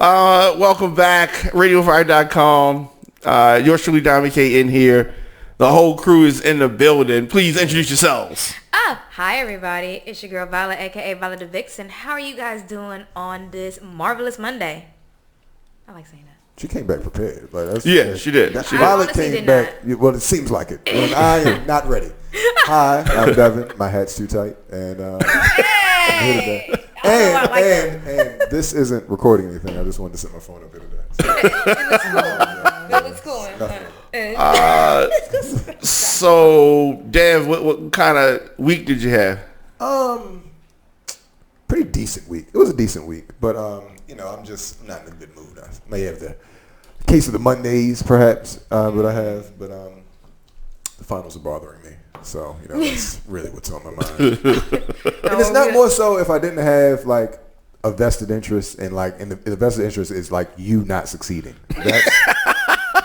Welcome back, radioonfire.com. Yours truly, Dami K, in here. The whole crew is in the building. Please introduce yourselves. Hi everybody, it's your girl Violet, aka Violet the Vixen. How are you guys doing on this marvelous Monday? I like saying that. She came back prepared. She did. Violet came back. Well, it seems like it. And I am not ready. Hi, I'm Devin. My hat's too tight, and I'm here today. And this isn't recording anything. I just wanted to set my phone up here today. It looks cool. So, Dev, what kind of week did you have? Pretty decent week. It was a decent week, but I'm just not in a good mood. I may have the case of the Mondays, perhaps, but I have. But the finals are bothering me. So, that's really what's on my mind. And it's not more so if I didn't have, like, a vested interest in, like, and the vested interest is, like, you not succeeding. That's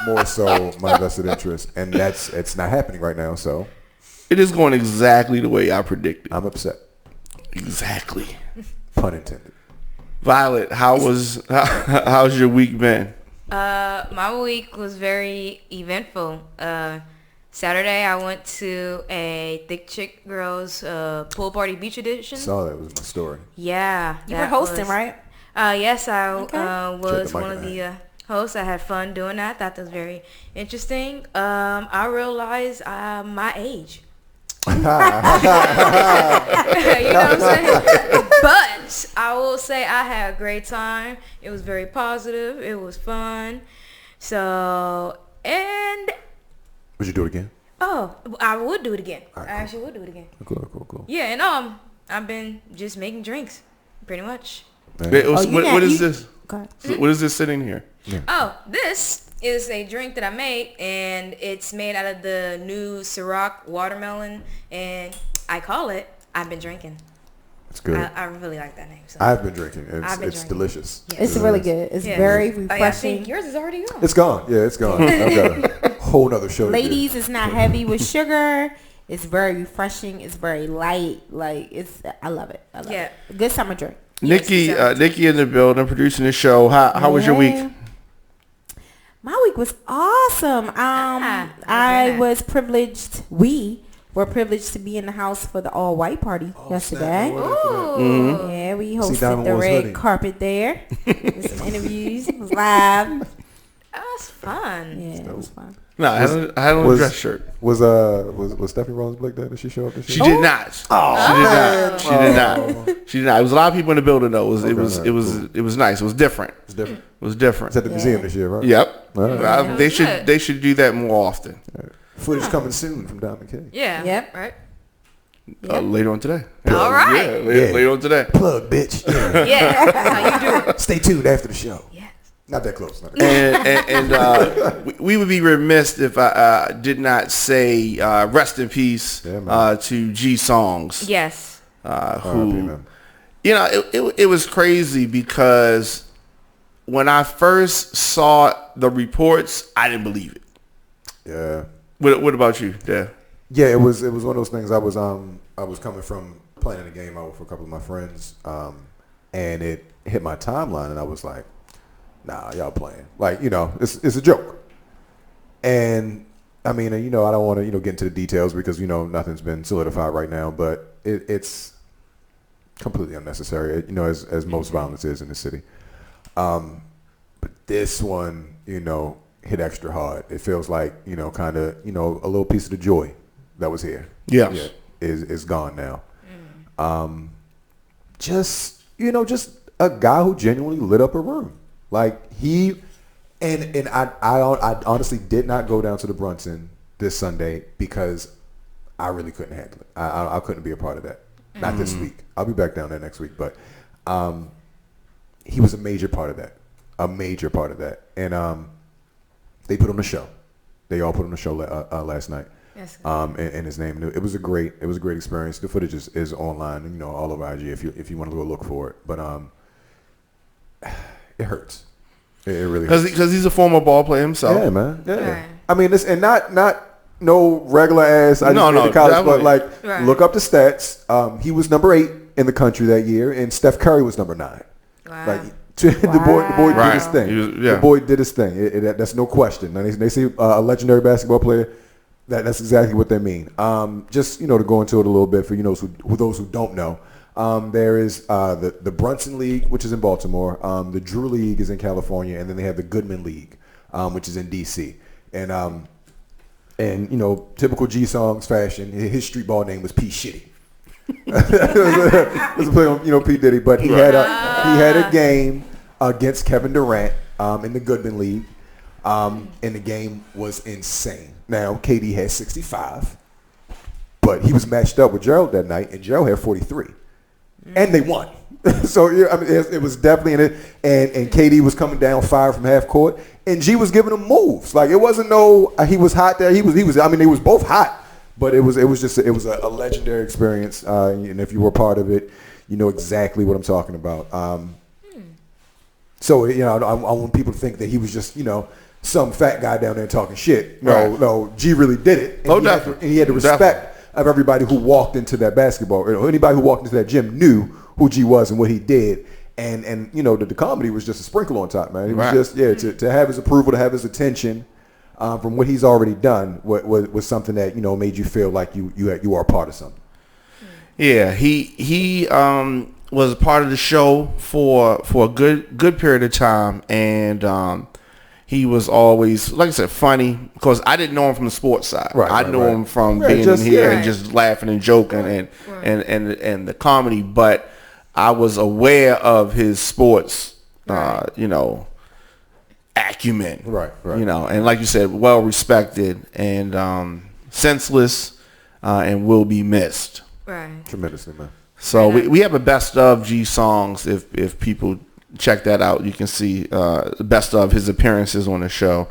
more so my vested interest, and it's not happening right now, so. It is going exactly the way I predicted. I'm upset. Exactly. Pun intended. Violet, how's your week been? My week was very eventful. Saturday, I went to a Thick Chick Girls pool party beach edition. Saw that was my story. Yeah. You were hosting, right? Yes, I was one of the hosts. I had fun doing that. Thought that was very interesting. I realized my age. You know what I'm saying? But I will say I had a great time. It was very positive. It was fun. So, and... Would you do it again? Oh, I would do it again. Right, cool. I actually would do it again. Cool. Yeah, and I've been just making drinks, pretty much. What is this? What is this sitting here? Yeah. Oh, this is a drink that I made, and it's made out of the new Ciroc watermelon, and I call it I've Been Drinking. It's good. I really like that name. So. I've been drinking. It's delicious. Yes. It's really good. It's very refreshing. I think yours is already gone. It's gone. Yeah, it's gone. I've got a whole nother show. Ladies, it's not heavy with sugar. It's very refreshing. It's very light. Like I love it. I love it. Good summer drink. Nikki in the building, producing the show. How was your week? My week was awesome. I was privileged. We were privileged to be in the house for the all-white party yesterday. Ooh. Yeah, we hosted the red carpet there. With some interviews. It was live. That was fun. Yeah, it was fun. No, I had on a dress shirt. Was Stephanie Rose-Blake there? Did she show up this year? She did not. Oh, she did not. She did not. There was a lot of people in the building though. It was nice. It was different. It was different. It's at the museum this year, right? Yep. Right. They should do that more often. Right. Footage coming soon from Diamond K. Yeah. Yep. Right. Later on today. All right. Later on today. Plug, bitch. Yeah. That's how you do it. Stay tuned after the show. Yes. Not that close. And we would be remiss if I did not say rest in peace to G Songs. Yes. Who, it was crazy because when I first saw the reports, I didn't believe it. Yeah. What about you, Dad? Yeah, it was one of those things. I was coming from playing a game out with a couple of my friends, and it hit my timeline, and I was like, nah, y'all playing. Like, it's a joke. And I mean, I don't want to, get into the details because, nothing's been solidified right now, but it's completely unnecessary, as most violence is in the city. But this one, hit extra hard. It feels like, kind of, a little piece of the joy that was here. Yes. Is gone now. Just a guy who genuinely lit up a room. Like he, and I honestly did not go down to the Brunson this Sunday because I really couldn't handle it. I couldn't be a part of that. Not this week. I'll be back down there next week. But he was a major part of that. And they put on a show. They all put on a show last night. Yes. In his name. It was a great experience. The footage is online, all over IG if you want to go look for it. But it hurts. It really hurts. Because he's a former ball player himself. Yeah, man. Yeah. Right. I mean, and not no regular ass. I just went to college, but look up the stats. He was number 8 in the country that year, and Steph Curry was number 9. Wow. Like The boy did his thing. The boy did his thing. That's no question. Now, they say a legendary basketball player. That's exactly what they mean. Just to go into it a little bit for those who don't know. There is the Brunson League, which is in Baltimore. The Drew League is in California, and then they have the Goodman League, which is in D.C. And typical G-Songs fashion, his street ball name was P. Shitty. It was a play on P. Diddy, but he had a game against Kevin Durant in the Goodman League, and the game was insane. Now KD had 65, but he was matched up with Gerald that night, and Gerald had 43, and they won. So it was definitely in it, and KD was coming down fire from half court, and G was giving him moves. Like it wasn't he was hot there. He was. I mean, they was both hot. But it was a legendary experience, and if you were part of it, you know exactly what I'm talking about. So I want people to think that he was just some fat guy down there talking shit. No, G really did it, and he had the respect of everybody who walked into that basketball. Anybody who walked into that gym knew who G was and what he did, and the comedy was just a sprinkle on top, man. It was just to have his approval, to have his attention. From what he's already done was something that made you feel like you are a part of something. Yeah, he was a part of the show for a good period of time, and he was always, like I said, funny because I didn't know him from the sports side. I knew him from being in here and just laughing and joking and the comedy, but I was aware of his sports, acumen, right. And like you said, well respected and senseless, and will be missed. Right. Tremendously, man. So we have a best of G songs. If people check that out, you can see the best of his appearances on the show,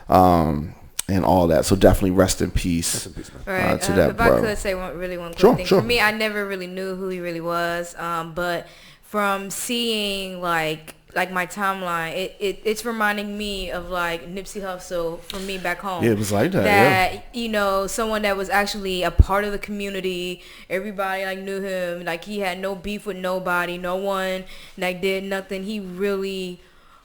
and all that. So definitely rest in peace, to that if bro. I could say one quick thing. For me, I never really knew who he really was, but from seeing like my timeline, it's reminding me of like Nipsey Hussle from me back home. Yeah, it was like that. Someone that was actually a part of the community. Everybody like knew him. Like he had no beef with nobody. No one like did nothing. He really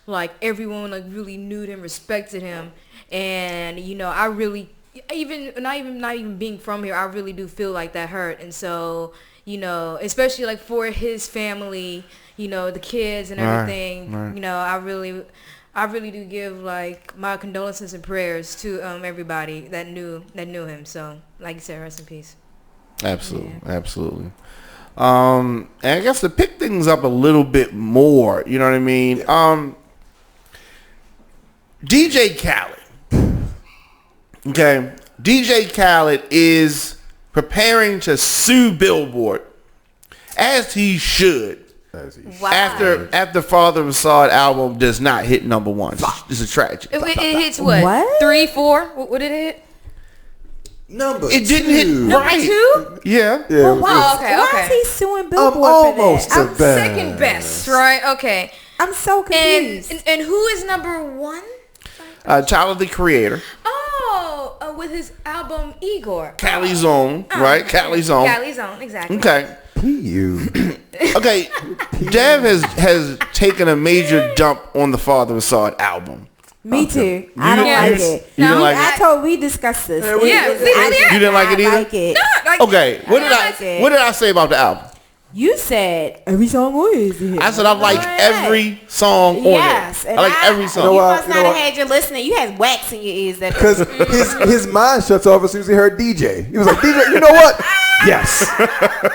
everyone really knew him, respected him, and I really not even being from here, I really do feel like that hurt. And so especially like for his family. The kids and everything. Right. I really do give like my condolences and prayers to everybody that knew him. So, like you said, rest in peace. Absolutely. And I guess to pick things up a little bit more, you know what I mean? DJ Khaled. Okay. DJ Khaled is preparing to sue Billboard, as he should. Wow. After Father of Assad album does not hit number one. It's a tragedy. It hits what? 3, 4? What did it hit? Number It didn't hit Number 2? Yeah. Well, wow. Why is he suing Billboard almost for that? I'm second best, right? Okay. I'm so confused. And who is number 1? Tyler, the Creator. Oh, with his album Igor. Cali Zone, right? Cali Zone. Cali Zone, exactly. Okay. You. Okay. Dev has taken a major dump on the Father of Assad album. Me too. I don't like it. You didn't like it? We discussed this. You didn't like it either? Like it. No, okay. What did I say about the album? You said every song is a hit. I said I like every song on it. I like every song. You must not have had your listening. You had wax in your ears. Because his mind shuts off as soon as he heard DJ. He was like, DJ, you know what? Yes.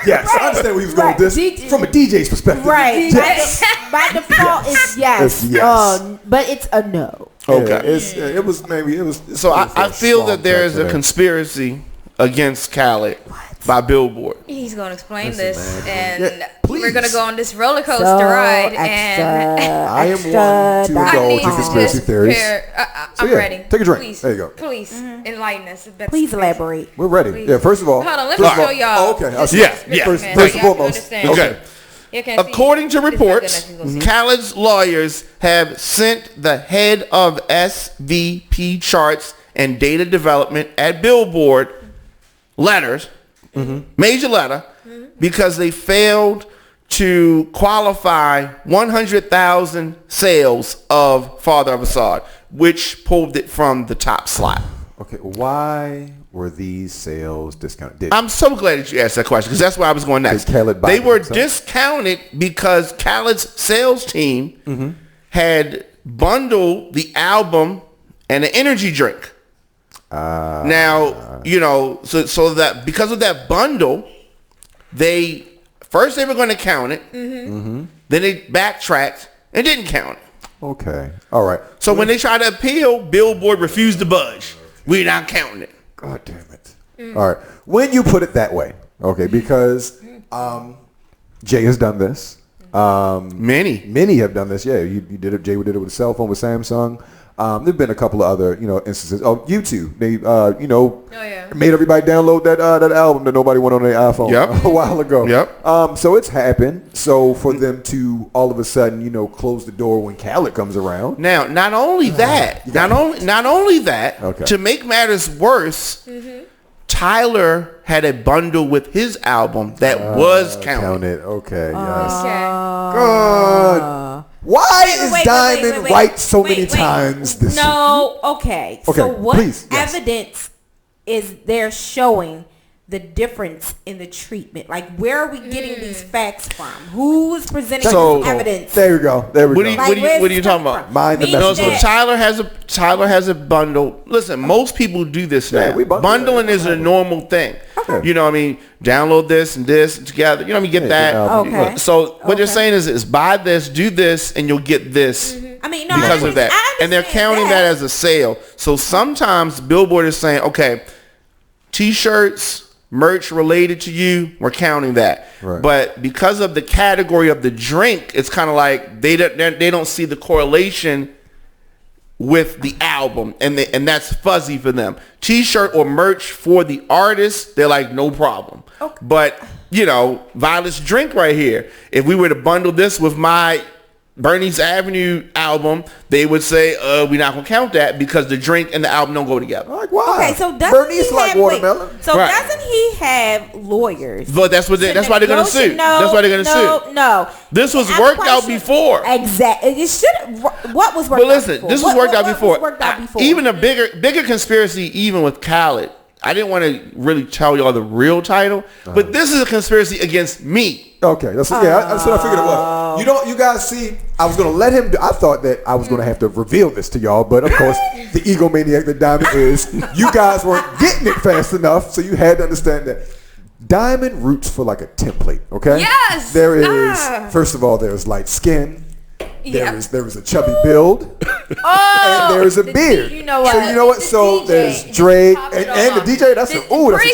Yes. Right. I understand where he was going with this. From a DJ's perspective. Right. Yes. By default, it's yes. It's yes. But it's a no. Okay. It was. So I feel that there is a conspiracy against Khaled by Billboard. He's going to explain this, and we're going to go on this roller coaster ride. And I am one to indulge in conspiracy theories. I'm ready. Take a drink. Please, there you go. Please enlighten us. Please elaborate. We're ready. Please. Yeah. First of all, hold on. Let me show y'all. Okay. Yeah. First and foremost. Okay. According to reports, Khaled's lawyers have sent the head of SVP charts and data development at Billboard letters, major letter, because they failed to qualify 100,000 sales of Father of Assad, which pulled it from the top slot. Okay, why were these sales discounted? I'm so glad that you asked that question because that's where I was going next. Khaled They were himself? discounted because Khaled's sales team had bundled the album and an energy drink. Now, so that because of that bundle, they were going to count it. Then they backtracked and didn't count it. Okay. All right. So when they tried to appeal, Billboard refused to budge. We're not counting it. God damn it. All right. When you put it that way, okay, because Jay has done this. Many have done this. Yeah, you did it. Jay did it with a cell phone with Samsung. There've been a couple of other, instances. Oh, YouTube. They, made everybody download that album that nobody went on their iPhone a while ago. Yep. So it's happened. So for them to all of a sudden, close the door when Khaled comes around. Now, not only that, Okay. to make matters worse, Tyler had a bundle with his album that was counted. Okay. Yes. Okay. God. Why is Diamond right so many times this week? Okay. Okay, So what please, yes. evidence is there showing the difference in the treatment? Like, where are we getting these facts from? Who is presenting this evidence? There we go. What are you talking about? Mind the No, message. so Tyler has a bundle. Listen, most people do this now. we bundle Bundling that. is a normal thing. Okay. You know what I mean? Download this and this together. You know what I mean? Get that. Okay. So what you're saying is buy this, do this, and you'll get this I mean, no, because of that. I And they're understand counting that as a sale. So sometimes Billboard is saying, okay, T-shirts, merch related to you, we're counting that. Right. But because of the category of the drink, it's kind of like they don't see the correlation with the album, and that's fuzzy for them. T-shirt or merch for the artist, they're like, no problem. Okay. But Violet's drink right here, if we were to bundle this with my Bernie's Avenue album, they would say, we're not going to count that because the drink and the album don't go together. Like, why? Okay, so doesn't Bernice he like have, watermelon. doesn't he have lawyers? But that's why they're going to sue. That's why they're going to sue. No. This was worked out before. Exactly. It should. What was worked But listen, out before? this was worked out before. Was worked out before? Even a bigger conspiracy, even with Khaled. I didn't want to really tell y'all the real title, but this is a conspiracy against me. Okay, that's what I figured it was. You guys see, I was gonna let him. I thought that I was gonna have to reveal this to y'all, but of course, the egomaniac that Diamond is, you guys weren't getting it fast enough, so you had to understand that Diamond roots for like a template. Okay. Yes. There is first of all, there's light skin. There is a chubby build, and there's a beard. You know what? So you know what? So there's Drake and the DJ. That's a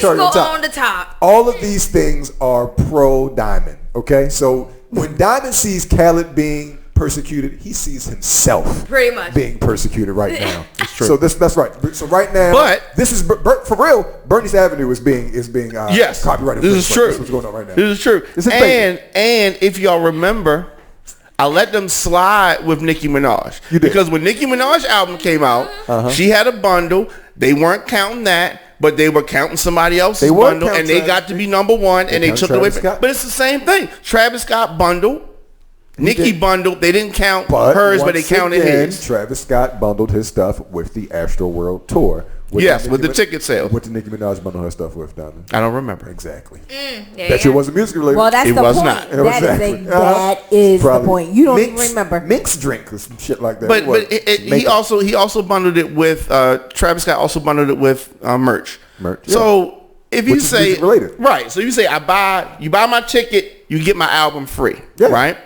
cherry on the top. All of these things are pro Diamond. Okay, so when Diamond sees Khaled being persecuted, he sees himself pretty much being persecuted right now. It's true. So that's right. So right now, but this is for real. Bernie's Avenue is being yes, copyrighted. This is true. This is what's going on right now. This is true. And if y'all remember, I let them slide with Nicki Minaj. You did. Because when Nicki Minaj's album came out, she had a bundle. They weren't counting that, but they were counting somebody else's bundle, and they got to be number one, and they took it away from it. But it's the same thing. Travis Scott bundled. Nicki bundled. They didn't count hers, but they counted his. Travis Scott bundled his stuff with the Astro World Tour. With the ticket sale. What did Nicki Minaj bundle her stuff with, Diamond? I don't remember. Exactly. That shit wasn't music related. Well, that's it the was point. not. That is the point. You don't even remember. Mixed drink or some shit like that. But he also bundled it with Travis Scott also bundled it with merch. So if you say right, so you say you buy my ticket, you get my album free. Yeah. Right?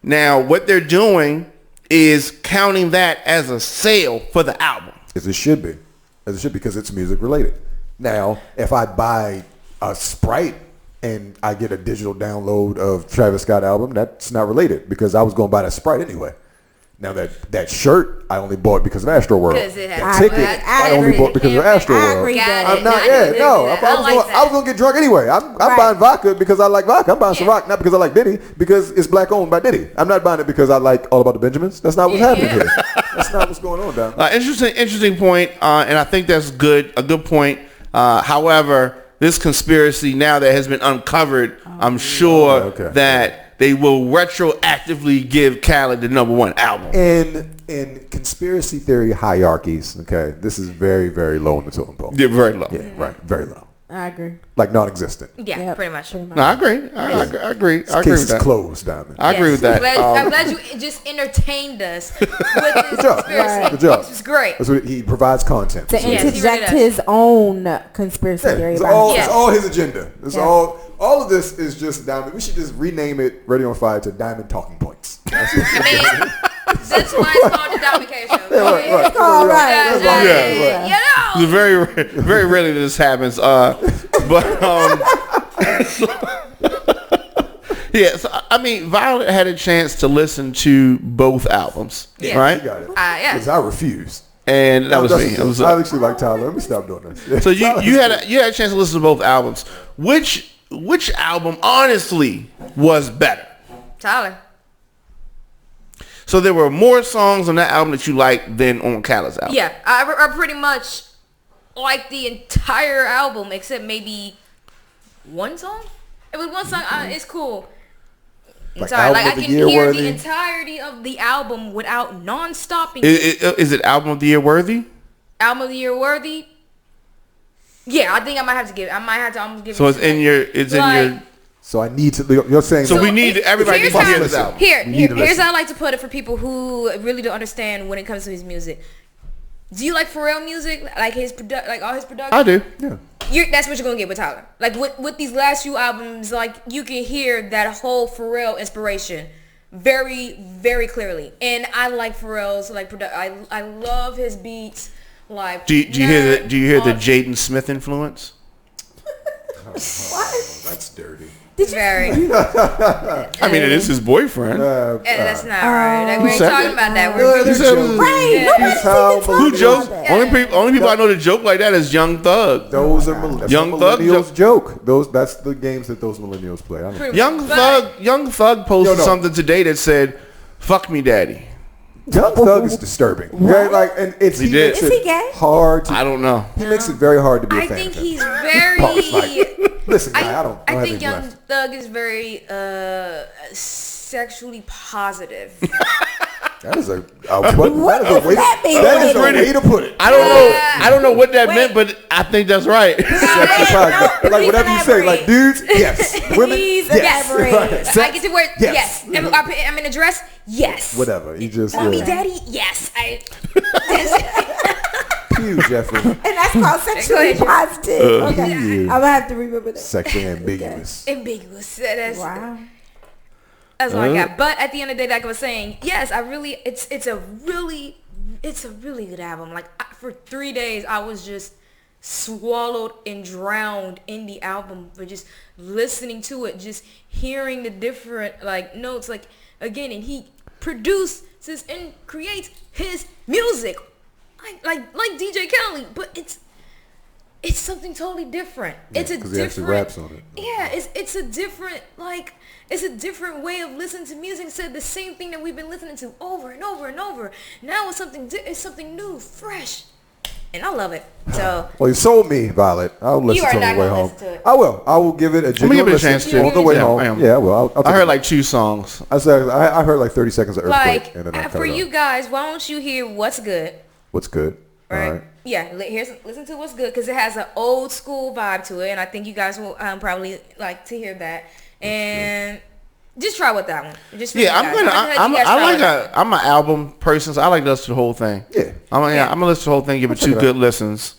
Now what they're doing is counting that as a sale for the album. As it should be. Because it's music related. Now, if I buy a Sprite and I get a digital download of Travis Scott album, that's not related because I was going to buy that Sprite anyway. Now that shirt I only bought because of Astro World. That ticket I only bought because of Astro World. I'm not. I was gonna get drunk anyway. I'm buying vodka because I like vodka. I'm buying Ciroc not because I like Diddy, because it's black owned by Diddy. I'm not buying it because I like All About the Benjamins. That's not what's happening here. That's not what's going on, Don. Interesting point, and I think that's good. A good point. However, this conspiracy now that has been uncovered, I'm sure that they will retroactively give Khaled the #1 album. In conspiracy theory hierarchies, okay, this is very, very low on the totem pole. Yeah, very low. Yeah, right, very low. I agree. Like non-existent. Yeah, Yep, pretty much. No, I agree. I agree. I agree Case with is that. closed, Diamond. I agree with that. I'm glad you just entertained us with this Good job. conspiracy. Good job. This was great. That's what he provides content. To Yes, he really interject does. his own conspiracy Yeah, theory. it's about all, himself. it's all his agenda. It's Yeah. all of this is just Diamond. We should just rename it Radio on Fire to Diamond Talking Points. That's what I mean, that's why it's called the Diamond K Show. Yeah, right. It's all right. Yeah, That's yeah, all yeah. right. You know. It's very rarely this happens. But yeah. So I mean, Violet had a chance to listen to both albums, Yeah. right? You got it. Yeah. Because I refused. And that was me. It was, I actually like Tyler. Let me stop doing this. so you had a chance to listen to both albums. Which album, honestly, was better? Tyler. So there were more songs on that album that you liked than on Khaled's album. Yeah, I pretty much like the entire album except maybe one song. It was one song. It's cool. Like Sorry, like album I of the can year hear worthy? the entirety of the album without non-stopping. Is it album of the year worthy? Album of the year worthy. Yeah, I think I might have to give. I might have to almost give. So it it's to in that. your. It's in Like, your. So I need to. You're saying. So we need if- everybody here's to hear how- this album. You need to Here's listen. how I like to put it for people who really don't understand when it comes to his music. Do you like Pharrell music? Like like all his production? I do. Yeah. That's what you're gonna get with Tyler. Like with these last few albums, like you can hear that whole Pharrell inspiration very, very clearly. And I like Pharrell's I love his beats. Like Do you hear the Jaden Smith influence? That's dirty. very. I mean, it is his boyfriend. That's not right. Like, we ain't said talking it? about that. Yeah, He said it was- Right. Yeah. Nobody That's how seen Who the joke? talk. Only people I know that joke like that is Young Thug. Those are that's Young how Thug millennials joke. That's the games that those millennials play. I don't know. Pretty Young Thug posted Yo, no. something today that said, "Fuck me, daddy." Young Thug is disturbing. Okay? Like, and it's He did. makes Is it he gay? hard to. I don't know. He makes it very hard to be a I fan. think of him. he's very. Pause, like, listen, guy, I don't I have think any Young left. Thug is very sexually positive. That is a way that mean? that is a way to put it. I don't know what that Wait. meant, but I think that's right. Sexually positive. Like whatever you say, like dudes, yes. Women, Please yes. elaborate. Right. I get to wear Yes. yes. I'm in a dress. Yes. Whatever. You just Mommy, yeah. daddy. Yes. Pew, Jeffrey. And that's called sexually Go positive. Okay. Yeah. I'm gonna have to remember that. Sexually ambiguous. Ambiguous. That's Wow. all I got. But at the end of the day, like I was saying, yes, it's a really good album. Like for 3 days, I was just swallowed and drowned in the album for just listening to it, just hearing the different like notes. Like again, and he produces and creates his music, like DJ Khaled, but it's something totally different. It's a 'cause different. he actually raps on it. Yeah, it's a different it's a different way of listening to music. It said the same thing that we've been listening to over and over and over. Now it's something new, fresh, and I love it. So Well, you sold me, Violet. I'll listen You are to it on not the way gonna home. listen to it. I will. I will give it a genuine give it a listen chance to. on the way Yeah, home. I am. Yeah, well, I'll I take heard it. like 2 songs. I heard like 30 seconds of Earthquake. like And then I cut for it you off. guys, why don't you hear What's Good? What's good? Right. All right. Yeah, listen to What's Good because it has an old school vibe to it, and I think you guys will probably like to hear that. And just try with that one. Just for you Yeah, guys. I'm gonna let you guys try with that. I'm an album person, so I like to listen to the whole thing. Yeah. I'm gonna listen to the whole thing, give it check 2 it good listens,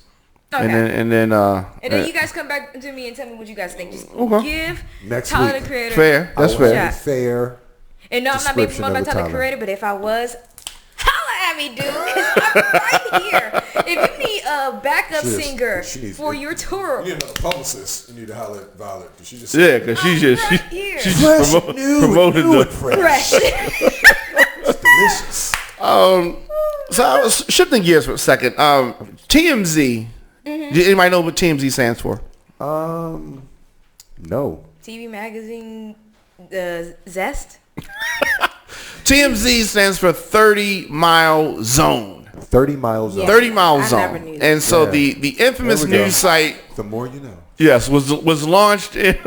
Okay. and then And then you guys come back to me and tell me what you guys think. Just give Next Tyler week. the Creator. fair. That's I want fair. a fair. And no, I'm not being description promoted by of the Tyler the Tyler. Creator, but if I was, holla at me, dude. 'Cause I'm right here. If you need a backup singer for your tour, You need another publicist. You need to holler at Violet. She just Yeah, because she just right here. she just promoted the. fresh. delicious. So I was shifting gears for a second. TMZ. Mm-hmm. Did anybody know what TMZ stands for? No. TV magazine, Zest. TMZ stands for 30 Mile Zone. 30 miles. Yeah. 30 Mile I never Zone. knew that. And so Yeah. the infamous There we go. news site The more you know. Yes, was launched in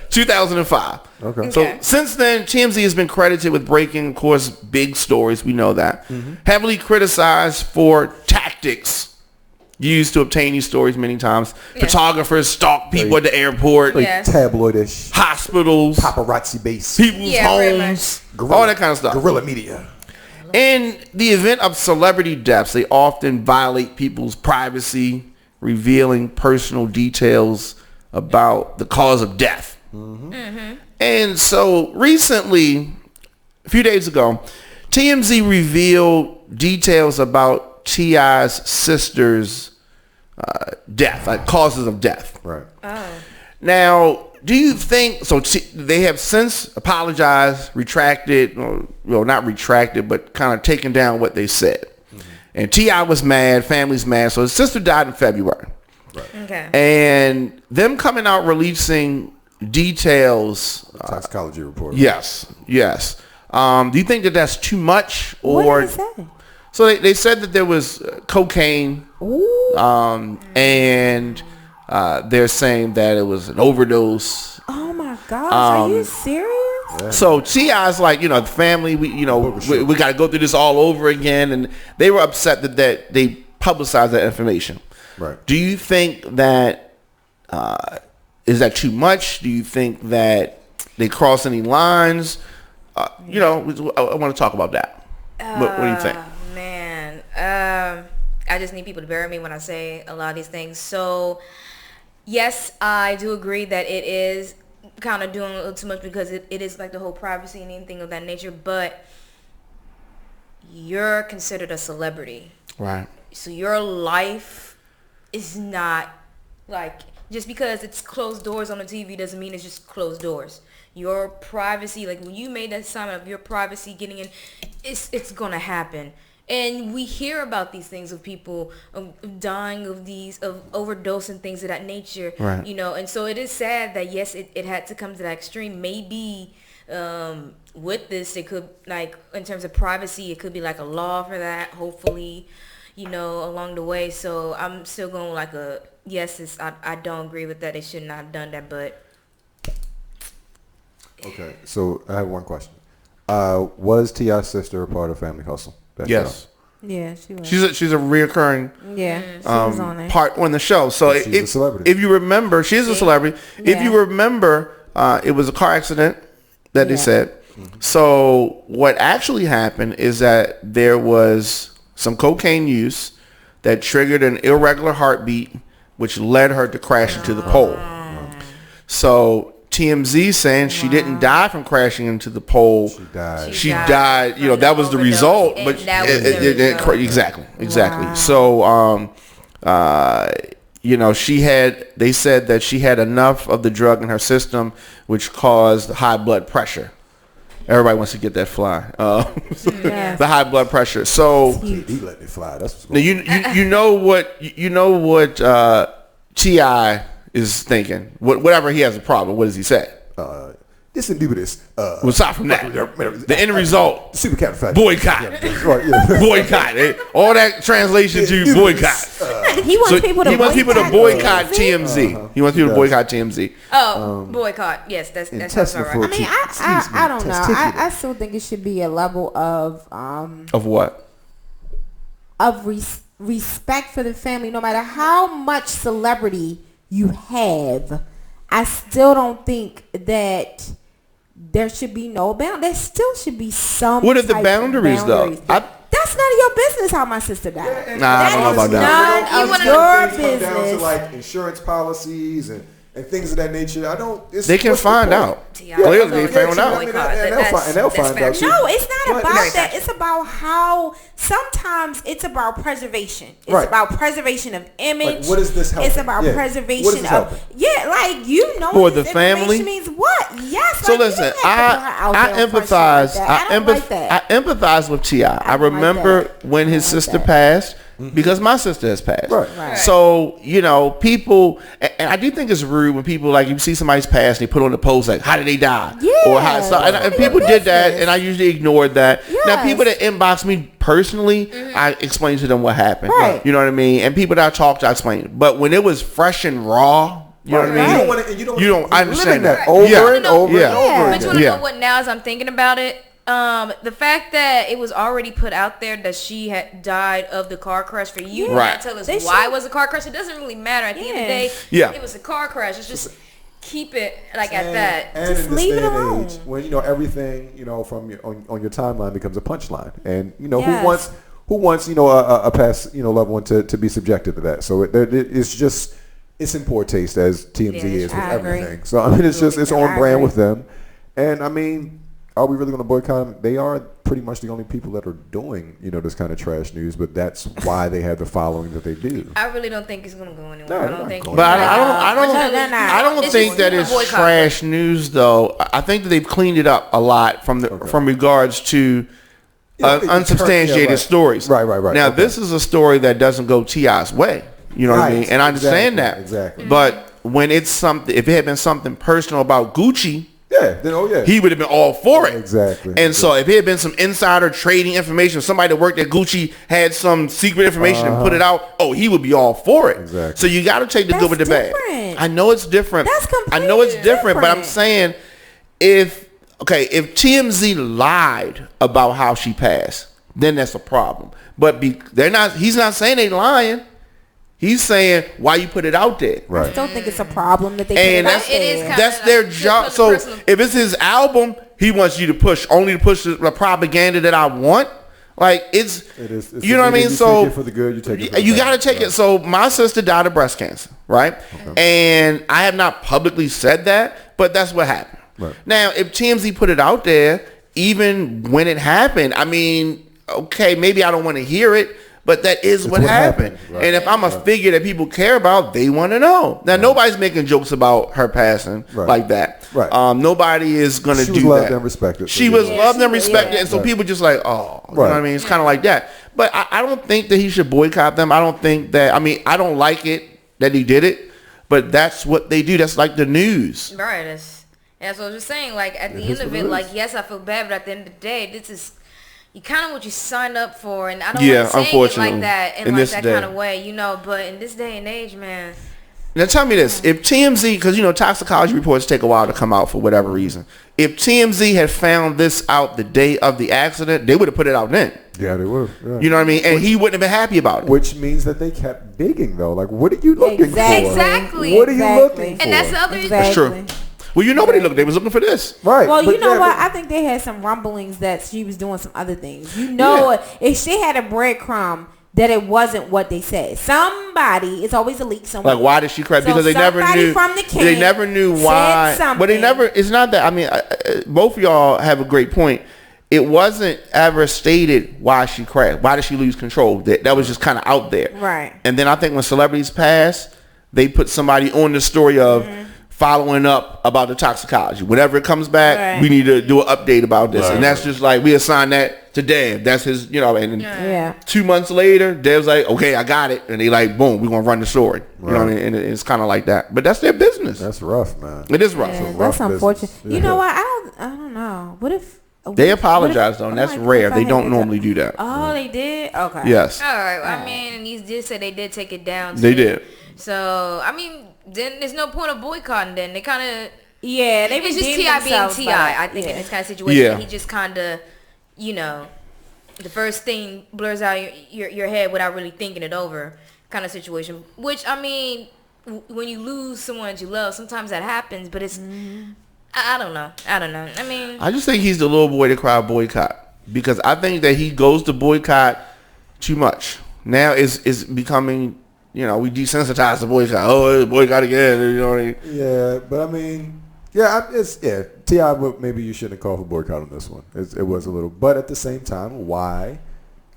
2005. Okay. So since then, TMZ has been credited with breaking, of course, big stories. We know that. Heavily criticized for tactics used to obtain these stories many times. Photographers stalk people at the airport. Tabloidish. Hospitals. Paparazzi base. People's homes. All that kind of stuff. Guerrilla media. In the event of celebrity deaths, they often violate people's privacy, revealing personal details about the cause of death. And so recently, a few days ago, TMZ revealed details about T.I.'s sister's death, like causes of death. Right. Now, do you think, so they have since apologized, retracted, or, well, not retracted, but kind of taken down what they said. And T.I. was mad, family's mad, so his sister died in February. Right. Okay. And them coming out releasing details. Toxicology report. Yes. Do you think that that's too much? Or What did they say? So they said that there was cocaine, and they're saying that it was an overdose. Oh my gosh, are you serious? Yeah. So T.I.'s like, the family, we got to go through this all over again, and they were upset that they publicized that information. Right. Do you think that is that too much? Do you think that they cross any lines? I want to talk about that. What do you think? Man, I just need people to bear with me when I say a lot of these things. So, yes, I do agree that it is kind of doing a little too much because it is like the whole privacy and anything of that nature. But you're considered a celebrity, Right. so your life is not like, just because it's closed doors on the TV doesn't mean it's just closed doors. Your privacy, like when you made that assignment of your privacy getting in, it's gonna happen. And we hear about these things of people dying of overdose and things of that nature. Right. And so it is sad that yes, it had to come to that extreme. Maybe with this, it could, like, in terms of privacy, it could be like a law for that, hopefully, along the way. So I'm still going like a yes. I don't agree with that. They should not have done that, but. Okay, so I have one question. Was T.I.'s sister a part of Family Hustle? Yes. Yeah, she was. She's a reoccurring Yeah, she was on it. part on the show. So She's a celebrity. If you remember, she is a celebrity. If you remember, it was a car accident that they said. So what actually happened is that there was some cocaine use that triggered an irregular heartbeat, which led her to crash into the pole. So TMZ saying she didn't die from crashing into the pole. She died. She died. That was the result. But exactly. Wow. So, they said that she had enough of the drug in her system, which caused high blood pressure. Everybody wants to get that fly. The high blood pressure. So He let it fly. That's what's going now, you know what T.I. is thinking. Whatever he has a problem, what does he say? This and do this. Well, aside from that, the end result, super counterfactual. boycott. Boycott. All that translation to boycott. He wants people to boycott TMZ. He wants people to boycott TMZ. Boycott. Yes, that's all right. I mean, I don't know. I still think it should be a level of what? Of respect for the family, no matter how much celebrity you have. I still don't think that there should be no bound. There still should be some. What are the boundaries, though? That's none of your business how my sister died. Nah, I don't know about that. None of your business. Down to like insurance policies and things of that nature. They can find out. Clearly, they found out. And they'll find out. No, it's not about that. It's about how sometimes it's about preservation. It's about preservation of image. Like, what is this helping? It's about preservation of for the family means what? Yes. So listen, I empathize. I empathize with T.I. I remember when his sister passed. because my sister has passed. Right. So, people, and I do think it's rude when people, like, you see somebody's passed and they put on the post, like, how did they die? Yeah. Or how, so, and people did that, and I usually ignored that. Yes. Now, people that inbox me personally, I explain to them what happened. Right. You know what I mean? And people that I talk to, I explain. But when it was fresh and raw, you know what I mean? You don't understand that. over Yeah. and over Yeah. and over. But you want to know what now as I'm thinking about it? The fact that it was already put out there that she had died of the car crash for you Right. to tell us They why should- it was a car crash. It doesn't really matter. At the end of the day, Yeah. it was a car crash. It's just keep it like at that. And Just in this leave day it and alone. age, when everything from on your timeline becomes a punchline, and Yes. who wants a past loved one to be subjected to that. So it's just it's in poor taste, as TMZ Yeah, is with I agree. everything. So I mean, it's I on brand agree. with them. And I mean, are we really going to boycott them? They are pretty much the only people that are doing this kind of trash news, but that's why they have the following that they do. I really don't think it's gonna go anywhere. No, I they're don't not think. going But I don't It's think just that a it's boycott. trash news, though. I think that they've cleaned it up a lot from regards to unsubstantiated stories. Right. Now, Okay. this is a story that doesn't go T.I.'s way. You know what I mean? And I understand that. Exactly. But when it's something, if it had been something personal about Gucci, then he would have been all for it. Exactly. And so if it had been some insider trading information, somebody that worked at Gucci had some secret information and put it out, he would be all for it. Exactly. So you got to take the good with the bad. different. I know it's different. That's I know it's completely different, but I'm different. saying if TMZ lied about how she passed, then that's a problem. But he's not saying they lying. He's saying why you put it out there. I Right. don't think it's a problem that they And put it out that's- It is there. kinda That's like their just job. put the So personal- if it's his album, he wants you to push the propaganda that I want. Like it's It's you know what I mean? you So take it for the good, you take it for the you bad. got to take it. So my sister died of breast cancer, right? And I have not publicly said that, but that's what happened. Right. Now, if TMZ put it out there, even when it happened, I mean, okay, maybe I don't want to hear it, but that is what happened. Right. And if I'm a figure that people care about, they want to know. Now, nobody's making jokes about her passing like that. Right. Nobody is going to do She was that. loved and respected. She was loved and she was, respected, yeah. and so people just like, you know Right. what I mean? It's kind of like that. But I don't think that he should boycott them. I don't think that, I don't like it that he did it, but that's what they do. That's like the news. Right. That's what I was just saying. Like at the end of it, like yes, I feel bad, but at the end of the day, this is you kind of what you signed up for, and I don't like saying it unfortunately, like that in in like this that day. kind of way, But in this day and age, man. Now tell me this: if TMZ, because toxicology reports take a while to come out for whatever reason, if TMZ had found this out the day of the accident, they would have put it out then. Yeah, they were. Yeah. You know what I mean? And he wouldn't have been happy about it. Which means that they kept digging, though. Like, what are you looking Exactly. for? Exactly. What are you looking for? And that's the other. That's true. Well, nobody looked. They was looking for this. Right. Well, but you know yeah, what? but- I think they had some rumblings that she was doing some other things. If she had a breadcrumb that it wasn't what they said. Somebody, it's always a leak somewhere. Like, why did she cry? So Because they never somebody knew. from the camp They never knew why. said But they something. never. It's not that. I mean, both of y'all have a great point. It wasn't ever stated why she crashed. Why did she lose control? That was just kind of out there. Right. And then I think when celebrities pass, they put somebody on the story of following up about the toxicology. Whenever it comes back, Right. we need to do an update about this. Right. And that's just like we assign that to Dave. That's his. And Yeah. 2 months later, Dev's like, okay, I got it. And they like, boom, we're going to run the story. You know what I mean? And it's kind of like that. But that's their business. That's rough, man. It is rough. Yeah, rough that's unfortunate. business. You Yeah. know what? I don't know. What if They apologize, though, oh and that's my God, rare. if I They had don't that normally job- do that. Oh, they did? Okay. Yes. All right. I mean, and you did say they did take it down. They too. did. So I mean, then there's no point of boycotting. Then they kind of. Yeah, they It's just redeemed T.I. being themselves T.I. by that. I think Yeah. in this kind of situation, Yeah. he just kind of, the first thing blurs out your head without really thinking it over, kind of situation. Which I mean, when you lose someone that you love, sometimes that happens. But it's, I don't know. I mean, I just think he's the little boy that cried boycott because I think that he goes to boycott too much. Now it's becoming, we desensitized to boycott. Oh, it's boycott again. You know what I mean? Yeah, but I mean, T.I. Maybe you shouldn't call for boycott on this one. It was a little, but at the same time, why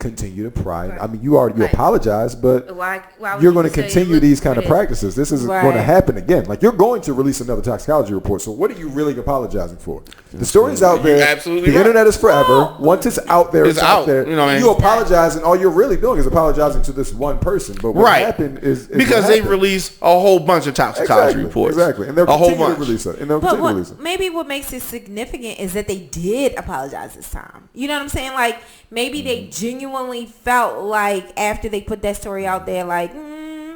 continue to pry. I mean, you apologize, but Why would you're you going to say you continue look these kind of for this? practices. This is going to happen again. Like, you're going to release another toxicology report. So what are you really apologizing for? The story's out there. Absolutely The right. internet is forever. Once it's out there, It's it's out out. there. You know what I mean? You apologize, and all you're really doing is apologizing to this one person. But what Right. happened is because what they happened. released a whole bunch of toxicology reports. Exactly. And they'll a whole continue to bunch. release it. And they'll But continue to release it. maybe what makes it significant is that they did apologize this time. You know what I'm saying? Like, maybe they genuinely felt like after they put that story out there, like,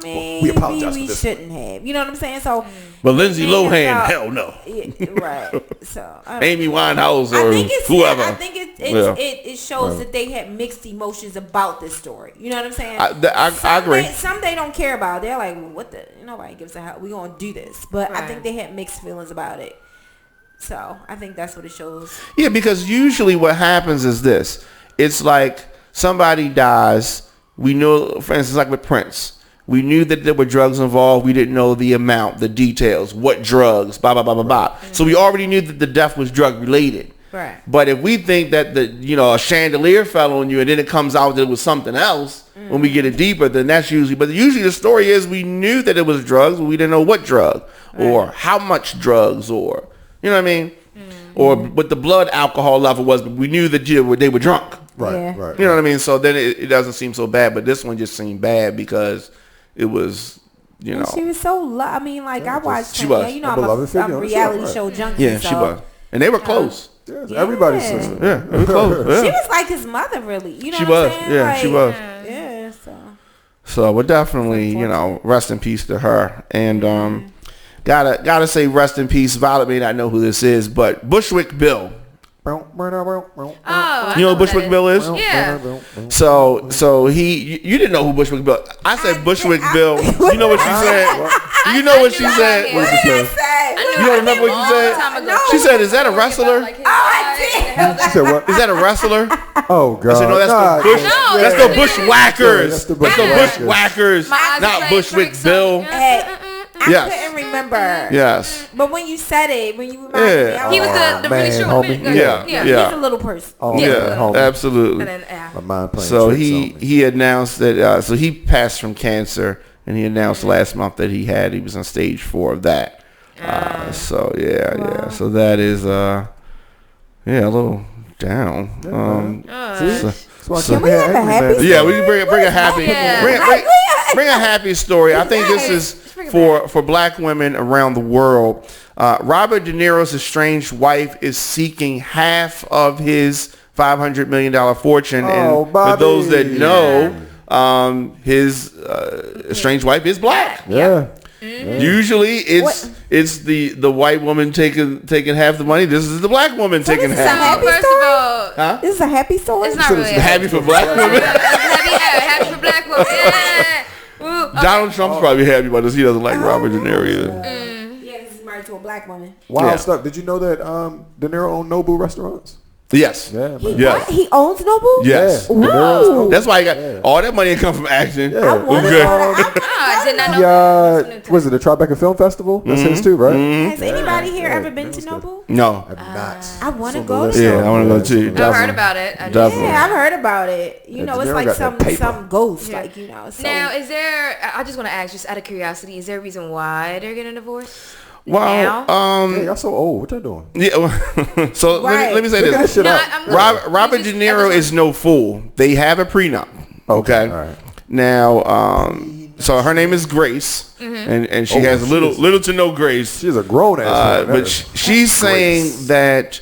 maybe apologize for we this shouldn't have. You know what I'm saying? So, But Lindsay maybe Lohan, about- hell no. yeah, right. So, I don't Amy Winehouse I or think it's whoever. I think it shows that they had mixed emotions about this story. You know what I'm saying? I agree. Some they don't care about. They're like, well, what the? Nobody gives a hell. We gonna do this. But I think Right. they had mixed feelings about it. So I think that's what it shows. Yeah, because usually what happens is this. It's like somebody dies. We know, for instance, like with Prince. We knew that there were drugs involved. We didn't know the amount, the details, what drugs, blah, blah, blah, blah, blah. So we already knew that the death was drug related. Right. But if we think that a chandelier fell on you and then it comes out that it was something else, when we get it deeper, then that's usually the story is we knew that it was drugs, but we didn't know what drug or how much drugs or, you know what I mean? Or what the blood alcohol level was, but we knew that they were drunk. Right, Yeah. right. You know what I mean? So then it doesn't seem so bad, but this one just seemed bad because it was, you know. And she was so. I mean, like I watched. She her, was. You know, A I'm beloved figure a on the reality show, right. show junkie. Yeah, so. she was. And they were close. Yeah, it's everybody's Yeah. sister. Yeah, they were close. Yeah. She was like his mother, really. You know She what was. I'm saying? Yeah, like, she was. Yeah. So. So we're definitely, rest in peace to her. And gotta say rest in peace. Violet may not know who this is, but Bushwick Bill. Oh, You know who Bushwick Bill is? Yeah. So you didn't know who Bushwick Bill. I said Bushwick Bill. You know what she said? You know what she said? What did I say? You don't remember what you said? She said, "Is that a wrestler? She said what? Is that a wrestler?" Oh, God. I said, "No, that's the Bush. No, That's the Bushwhackers. That's the That's the Bushwhackers. Bushwhackers, not Bushwick Bill." Hey, I Yes. couldn't remember. Yes. But when you said it, when you reminded me, I He was was like, the really man, short homie. man. Yeah. he's a little person. Oh, Yeah. man, homie. Absolutely. And then, My mind playing So tricks on me. he announced that so he passed from cancer, and he announced last month that he was on stage 4 of that. So yeah. So that is a little down. Can we have a happy Yeah, we can bring a happy Yeah. bring a happy story. I think this is for black women around the world. Robert De Niro's estranged wife is seeking half of his $500 million fortune. Oh, And for Bobby. those that know, his estranged wife is black. Yeah. Usually it's the white woman taking half the money. This is the black woman taking this is a half. happy first story? of all, This is a happy story. it's not really Happy for black women. happy for black women. Yeah. Woo. Donald Trump's probably happy about this. He doesn't like Robert De Niro. Yeah, this is married to a black woman. Wild Yeah. stuff. Did you know that De Niro owned Nobu restaurants? Yes. Yeah, He, man. Yes. what? He owns Nobu? Yes. De Niro's Nobu. That's why he got all that money come from action. Yeah. I want Okay. I did not know. Was it the Tribeca Film Festival? That's his too, right? Has anybody here ever been to Nobu? No. I've not. I want to So go let's- to Yeah, Nobu. I want to go too. I've Definitely. heard about it. I Definitely. Yeah, I've heard about it. You Yeah, know, it's De Niro like got that paper. some ghost, Yeah. like, you know. So. Now, is there? I just want to ask, just out of curiosity, is there a reason why they're getting a divorce? Well, Hey, y'all so old. What y'all doing? yeah. So Right. let me say Figure this this. shit No, out. I'm Robert De Niro is no fool. They have a prenup. Okay. All right. Now, so her name is Grace, and she has little to no grace. She's a grown ass. But she's saying that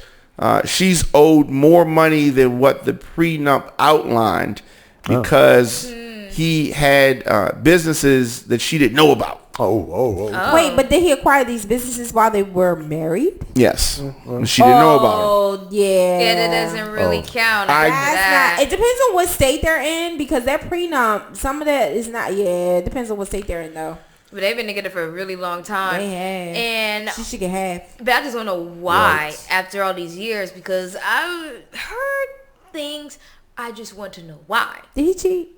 she's owed more money than what the prenup outlined because he had businesses that she didn't know about. Wait, but did he acquire these businesses while they were married? Yes, she didn't know about them. Oh, yeah. Yeah, that doesn't really count. I- after That's that. not. It depends on what state they're in because that prenup, some of that is not. Yeah, it depends on what state they're in though. But they've been together for a really long time. They have. And She should get half. but I just don't know why Right. after all these years, because I've heard things. I just want to know why. Did he cheat?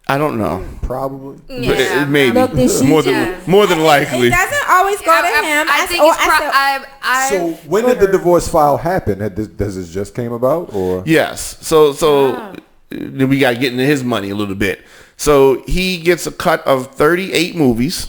I don't know. Probably. Yeah, Maybe Look, did she more just- than likely. It doesn't always go to him. I think it's So when did the divorce file happen? Does this just came about or? Yes. So then we got to get into his money a little bit. So he gets a cut of 38 movies.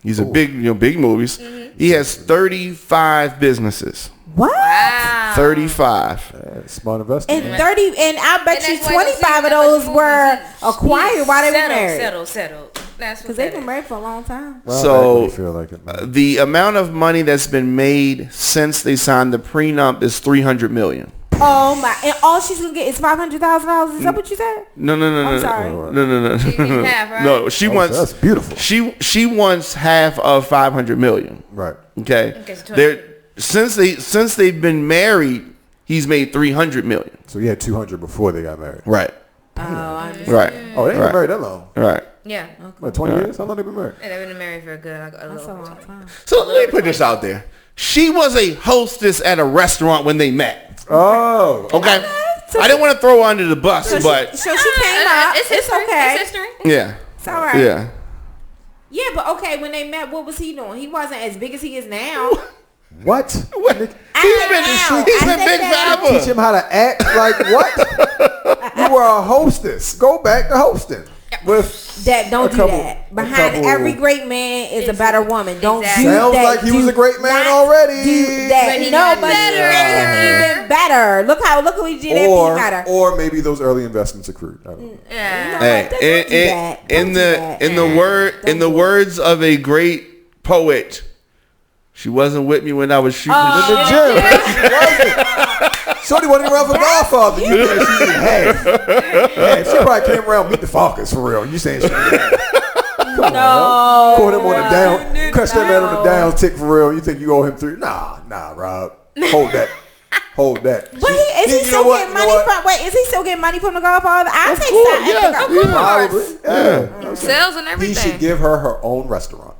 He's a big movies. Mm-hmm. He has 35 businesses. What? Wow. 35. Smart investment. And 30, and I bet you 25 of those were acquired while they were married. Settled. That's because they've been married for a long time. Well, so feel like it, the amount of money that's been made since they signed the prenup is $300 million. Oh my! And all she's gonna get is $500,000. Is that what you said? No. I'm sorry. No. Half, right? No, she wants. That's beautiful. She wants half of $500 million. Right. Okay. So They're since they've been married, he's made $300 million. So he had 200 before they got married. Right. Oh, I understand. Right. Oh, they ain't been married that long. Right. Yeah. What, 20 years? How long they been married? And they've been married for a good That's a long time. So let me put this out there. She was a hostess at a restaurant when they met. Oh. Okay. I didn't want to throw her under the bus, but So she came up. It's history. okay. It's history. yeah. It's all right. Yeah. Yeah, but okay, when they met, what was he doing? He wasn't as big as he is now. What? He's been I big forever. Teach him how to act like what? You were a hostess. Go back to hosting. With That don't a do couple- that. a Behind couple- every great man is a better woman. Don't Exactly. do Sounds that. like he was Do a great man not already. Do that. But he No, got but better. he made him even better. Look what he did after he got her. Or maybe those early investments accrued. I don't know. Yeah. Hey, in the words of a great poet, she wasn't with me when I was shooting In the gym. Shorty wasn't around for Godfather. You said she was half. Yeah, she probably came around Meet the Falcons for real. You saying she was half. Come on, yo. Caught him on the down. Crushed that man on the down tick for real. You think you owe him 3? Nah, Rob. Hold that. But is he still getting money from? Wait, is he still getting money from the Godfather? I take Probably. Sales and He everything. should give her own restaurant.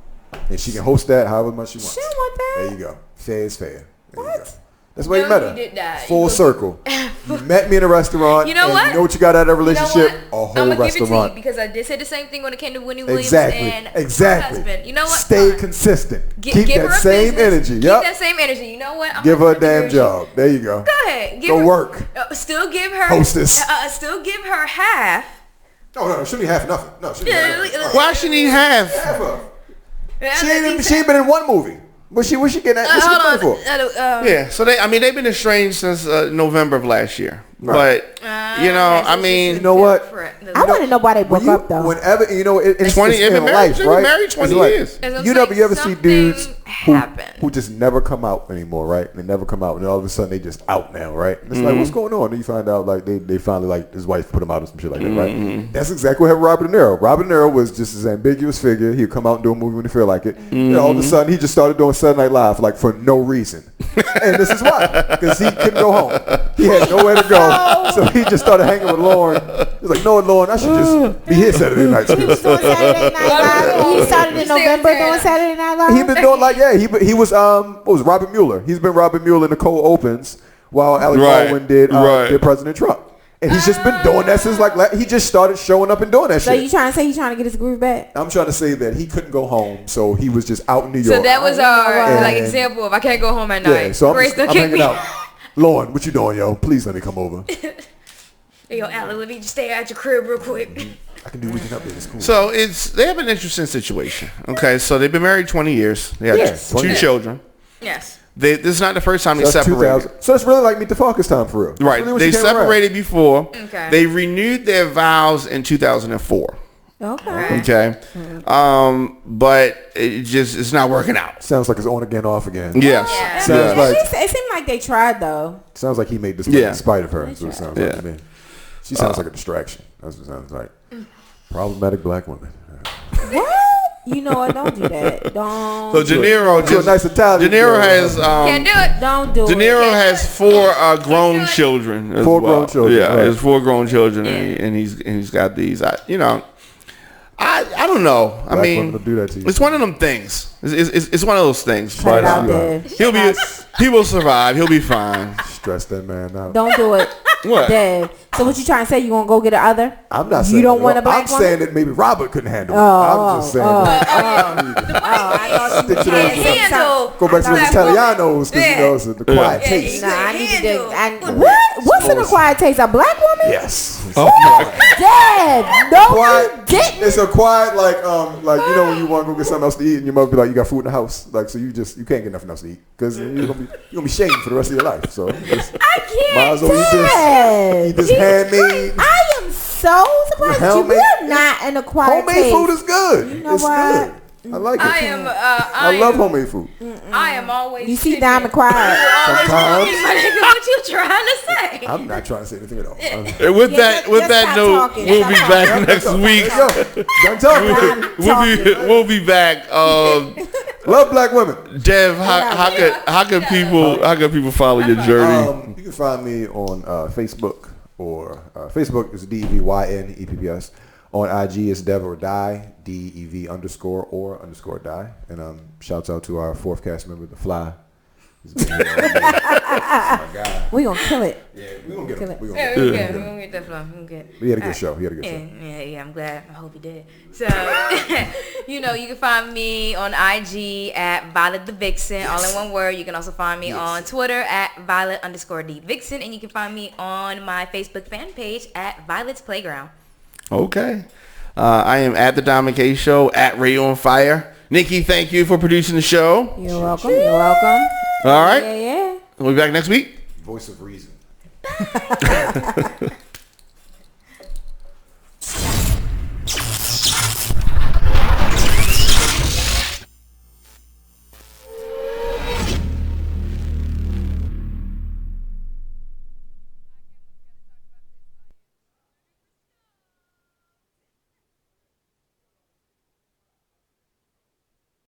And she can host that however much she wants. She don't want that. There you go. Fair is fair. There you go. What? That's why you No, met you her. did that. Full circle. You met me in a restaurant. You know and what? You know what you got out of that relationship? You know what? A whole I'm gonna give it to restaurant. you because I did say the same thing when it came to Winnie Williams Exactly. and Exactly. her husband. You know what? Stay Fine. consistent. Give Keep her that a same business. energy. Keep Yep. that same energy. You know what? I'm Give her a gonna damn give job. There you go. Go ahead. Give Go her, work. Still give her Hostess. Still give her half. No, she need half nothing. No, she need half. Why she need half? Half of. Yeah, She ain't been in one movie. What's she getting at? What's she hold money on. for? Yeah, so they've been estranged since November of last year. Right. But I mean, You know what? I want to know why they broke up though. Whenever it's 20 in been married- life, they've been right? married 20 years. As I'm You saying, ever see something dudes happened. who just never come out anymore, right? They never come out, and all of a sudden they just out now, right? And it's like, what's going on? Then you find out like they finally like his wife put him out or some shit like that, right? That's exactly what happened with Robert De Niro. Robert De Niro was just this ambiguous figure. He'd come out and do a movie when he feel like it. And all of a sudden he just started doing Saturday Night Live like for no reason. And this is why, because he couldn't go home. He had nowhere to go, so he just started hanging with Lauren. He's like, no, Lauren, I should just be here Saturday night. He was doing Saturday Night Live. He started in November doing Saturday Night Live. He been doing like he was what was Robert Mueller? He's been Robert Mueller in the cold opens while Alec Baldwin did President Trump, and he's just been doing that since he just started showing up and doing that So shit. you trying to say he's trying to get his groove back? I'm trying to say that he couldn't go home, so he was just out in New York. So that was our And- example of I can't go home at night. yeah. So I'm Grace done kicked hanging me. out. Lauren, what you doing, yo? Please let me come over. Hey, yo, Alec, let me just stay at your crib real quick. I can do weekend update. It's cool. So they have an interesting situation. Okay, so they've been married 20 years. They have 20 two years. children. Yes. This is not the first time they So that's separated. 2000. So it's really like Meet the Falcons time for real. Right, Really when they she came around. separated before. Okay. They renewed their vows in 2004. Okay. Okay, but it's not working out. Sounds like it's on again, off again. Yes. Yeah. Sounds like It seemed like they tried though. Sounds like he made this Yeah. in spite of her. That's what it sounds like Yeah. to me. She sounds like a distraction. That's what it sounds like. Problematic black woman. What? You know what? Don't do that. Don't. So De Niro To a nice Italian De Niro girl. has Can't do it. Don't do De it. Niro has four grown children. As Four well. grown children, Yeah, right. has 4 grown children, and he's got these. I don't know. I Black mean, women will do that to you. it's one of them things. It's one of those things. Put But it out there. he will survive. He'll be fine. Stress that man out. Don't do it. What? Dev. So what you trying to say? You gonna go get the other? I'm not You saying don't that. want a black I'm woman? saying that maybe Robert couldn't handle it. Oh, I'm just saying oh, that. I thought you Stick to were those- saying Handle. Go back to those Black Italianos because woman. you know it's the quiet Yeah. taste. Nah, I need to. Handle. What? What's in a quiet taste? A black woman? Yes. Oh, Dad, no, Quiet. you didn't. It's a quiet like you know when you want to go get something else to eat and your mother be like, you got food in the house, like so you can't get nothing else to eat because you're gonna be shamed for the rest of your life. So I can't. might as well eat this handmade. I am so surprised you. Homemade- We're not an acquired Homemade taste. food is good. You know it's what? good. I like it. I love homemade food. I am always. You see, chicken. Diamond quiet. Sometimes. My nigga, what you trying to say? I'm not trying to say anything at all. And with that stop note, talking. we'll Stop be talking. back next week. Done talking. We'll be back. Love black women. Dev, how can people follow your journey? You can find me on Facebook or Facebook is DEVYNEPPS. On IG is Dev or Die, DEV _ die. And shouts out to our fourth cast member, The Fly. He's been here all day. My guy. We gonna kill it. Yeah, we're gonna get him. We're Yeah, gonna we get him. gonna get that flow. We gonna get. He had a good show. Yeah, I'm glad. I hope he did. So, you can find me on IG at Violet the Vixen, all in one word. You can also find me on Twitter at Violet_D Vixen, and you can find me on my Facebook fan page at Violet's Playground. Okay. I am at the Diamond K Show at Radio on Fire. Nikki, thank you for producing the show. You're welcome. You're welcome. All right. Yeah. We'll be back next week. Voice of reason.